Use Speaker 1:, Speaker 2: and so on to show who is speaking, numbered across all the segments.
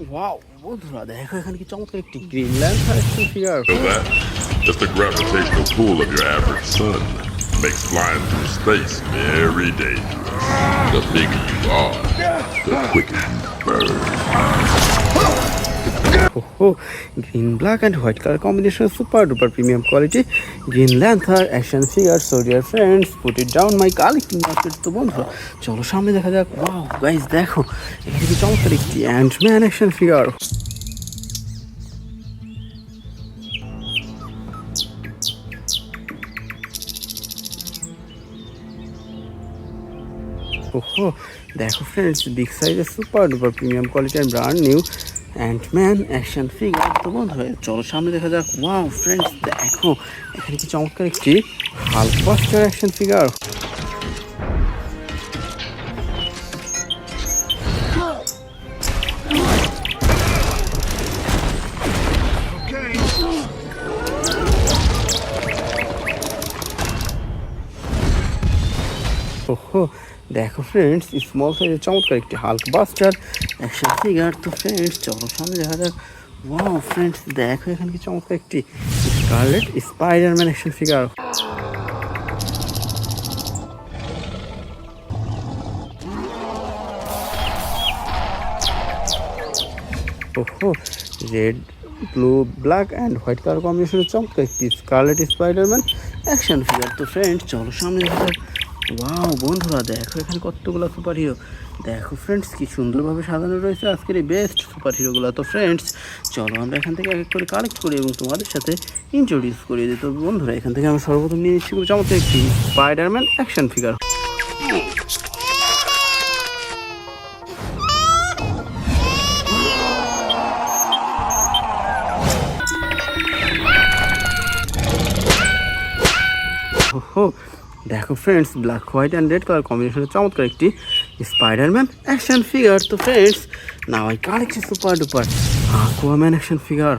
Speaker 1: Wow বন্ধুরা দেখো এখানে কি চমৎকার একটি Greenland action figure.
Speaker 2: Know that? Just the gravitational pull of your average sun makes flying through space very dangerous. The bigger you are, the quicker you burn.
Speaker 1: Green black and white colour combination super duper premium quality green lantern action figure. So dear friends put it down my collecting basket. তো বন্ধুরা চলো সামনে দেখা যাক। Wow guys দেখো এখানে কি চমৎকার একটি অ্যান্টম্যান অ্যাকশন ফিগার। ওহো দেখো ফ্রেন্ডস বিগ সাইজের super duper premium quality and brand new Ant Man action figure. তো বন্ধুরা চলো সামনে দেখা যাক। ওয়াও ফ্রেন্ডস দেখো এখানে কি চমৎকার একটি হাল্কবাস্টার অ্যাকশন ফিগার। ওহো দেখো ফ্রেন্ডস স্মল সাইজের চমৎকার একটি হাল্কবাস্টার অ্যাকশন ফিগার। তো ফ্রেন্ডস চলো সামনে দেখা যাক। ওয়াও ফ্রেন্ডস দেখো এখানে কি চমৎকার একটি স্কারলেট স্পাইডারম্যান অ্যাকশন ফিগার। ওহো red blue black and white colour কম্বিনেশনের চমৎকার একটি স্কারলেট স্পাইডারম্যান অ্যাকশন ফিগার। তো ফ্রেন্ডস চলো সামনে দেখা যাক। ওয়াও বন্ধুরা দেখো এখানে কতগুলো সুপার হিরো। দেখো ফ্রেন্ডস কি সুন্দরভাবে সাজানো রয়েছে আজকের এই বেস্ট সুপার হিরোগুলো। তো ফ্রেন্ডস চলো আমরা এখান থেকে এক এক করে কালেক্ট করি এবং তোমাদের সাথে ইন্ট্রোডিউস করিয়ে দিই। তো বন্ধুরা এখান থেকে আমরা সর্বপ্রথম নিয়ে নিচ্ছি খুব চমৎকার একটি স্পাইডারম্যান অ্যাকশন ফিগার। ওহো দেখো friends black white and red colour কম্বিনেশনের চমৎকার একটি স্পাইডারম্যান অ্যাকশন ফিগার। তো friends now I collect super duper Aquaman action figure.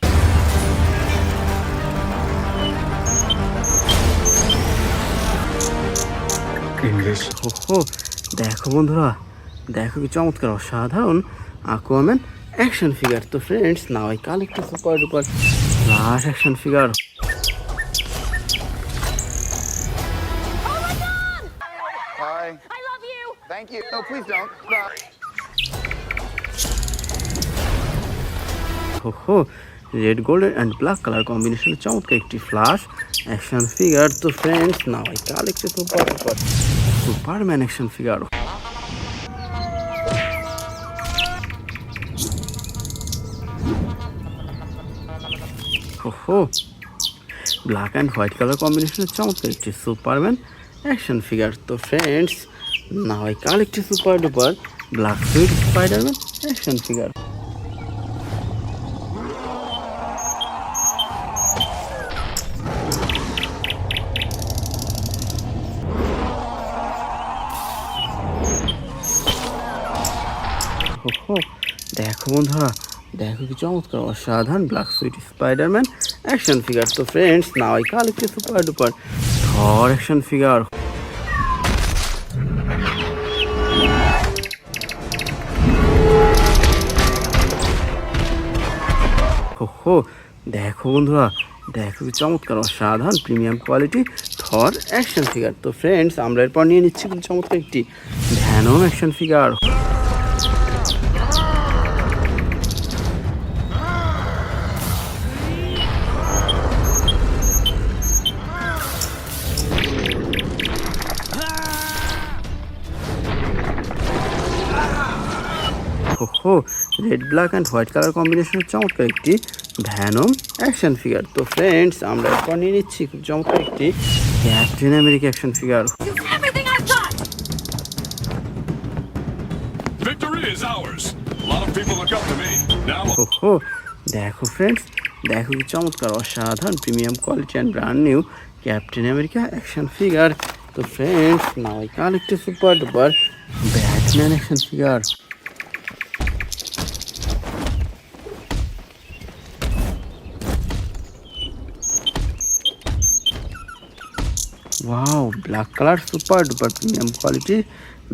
Speaker 1: ওহো দেখো বন্ধুরা দেখো কি চমৎকার অসাধারণ আকুয়াম্যান অ্যাকশন ফিগার। তো friends now I collect super duper Flash action figure.
Speaker 3: Hi.
Speaker 4: I love you.
Speaker 3: Thank you. No, please don't. Stop.
Speaker 1: ওহো red golden and black colour কম্বিনেশনের চমৎকার একটি ফ্লাশ অ্যাকশন ফিগার। তো friends now I collect super duper Superman action figure. ওহো black and white colour কম্বিনেশনের চমৎকার একটি Superman action figure. তো friends now I collect super duper black suit Spiderman action figure. ওহো দেখো বন্ধুরা দেখো কি চমৎকার অসাধারণ black suit Spiderman action figure. তো friends now I collect super duper Thor action figure. ওহো দেখো বন্ধুরা দেখো কি চমৎকার অসাধারণ premium quality Thor action figure. তো ফ্রেন্ডস আমরা এরপর নিয়ে নিচ্ছি খুব চমৎকার একটি ভ্যানম অ্যাকশন ফিগার। ওহো red black and white colour কম্বিনেশনের চমৎকার একটি ভ্যানম অ্যাকশন ফিগার। তো ফ্রেন্ডস আমরা এরপর নিয়ে নিচ্ছি খুব চমৎকার একটি Captain America action figure.
Speaker 4: Everything I've got.
Speaker 2: Victory is ours. A lot of people look up to me. Now
Speaker 1: ওহো দেখো ফ্রেন্ডস দেখো কি চমৎকার অসাধারণ premium quality and brand new Captain America action figure. তো friends now I collect super duper Batman action figure. Wow black colour super duper premium quality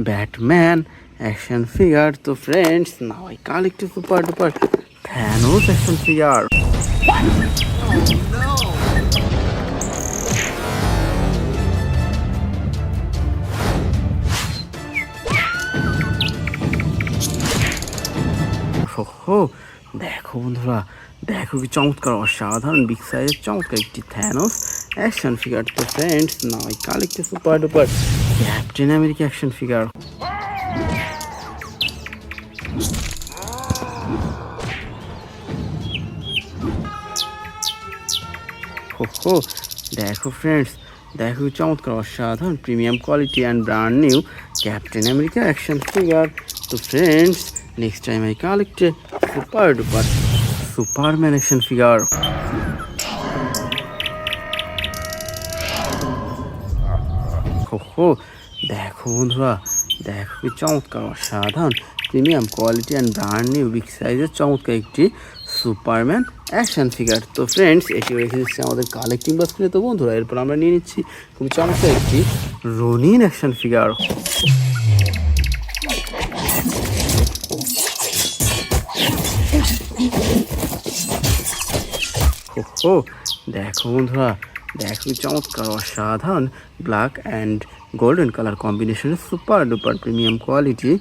Speaker 1: Batman action figure. তো friends now I collect super duper Thanos action figure. ওহো, দেখো বন্ধুরা, দেখো কি চমৎকার অসাধারণ big সাইজের চমৎকার একটি থ্যানোস অ্যাকশন ফিগার। তো friends, now I collect a super duper Captain America action figure. ওহো, দেখো ফ্রেন্ডস, দেখো কি চমৎকার অসাধারণ premium quality and brand new Captain America action figure. তো friends, next time I collect a super duper Superman action figure. ওহো, দেখো বন্ধুরা, দেখো কি চমৎকার অসাধারণ premium quality and brand new big সাইজের চমৎকার একটি সুপারম্যান অ্যাকশন ফিগার। তো ফ্রেন্ডস, এটিও রেখে দিচ্ছি আমাদের কালেক্টিং বাস্কেটে। তো বন্ধুরা, এরপর আমরা নিয়ে নিচ্ছি খুবই চমৎকার একটি রনিন অ্যাকশন ফিগার। ওহো, দেখো বন্ধুরা, দেখো কি চমৎকার অসাধারণ ব্ল্যাক অ্যান্ড গোল্ডেন কালার কম্বিনেশনের super duper premium quality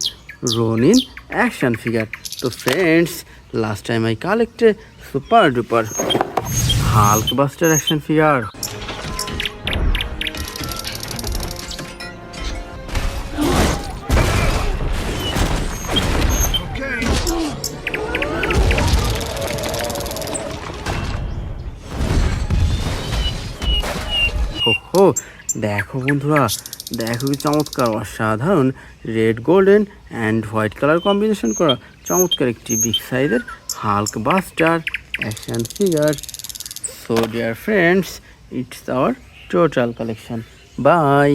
Speaker 1: Ronin action figure. তো friends, last time I collect super duper Hulkbuster action figure. ওহো, দেখো বন্ধুরা, দেখো কি চমৎকার অসাধারণ red golden and white colour combination করা চমৎকার একটি বিগ সাইজের Hulkbuster action figure. So dear friends, it's our total collection. By.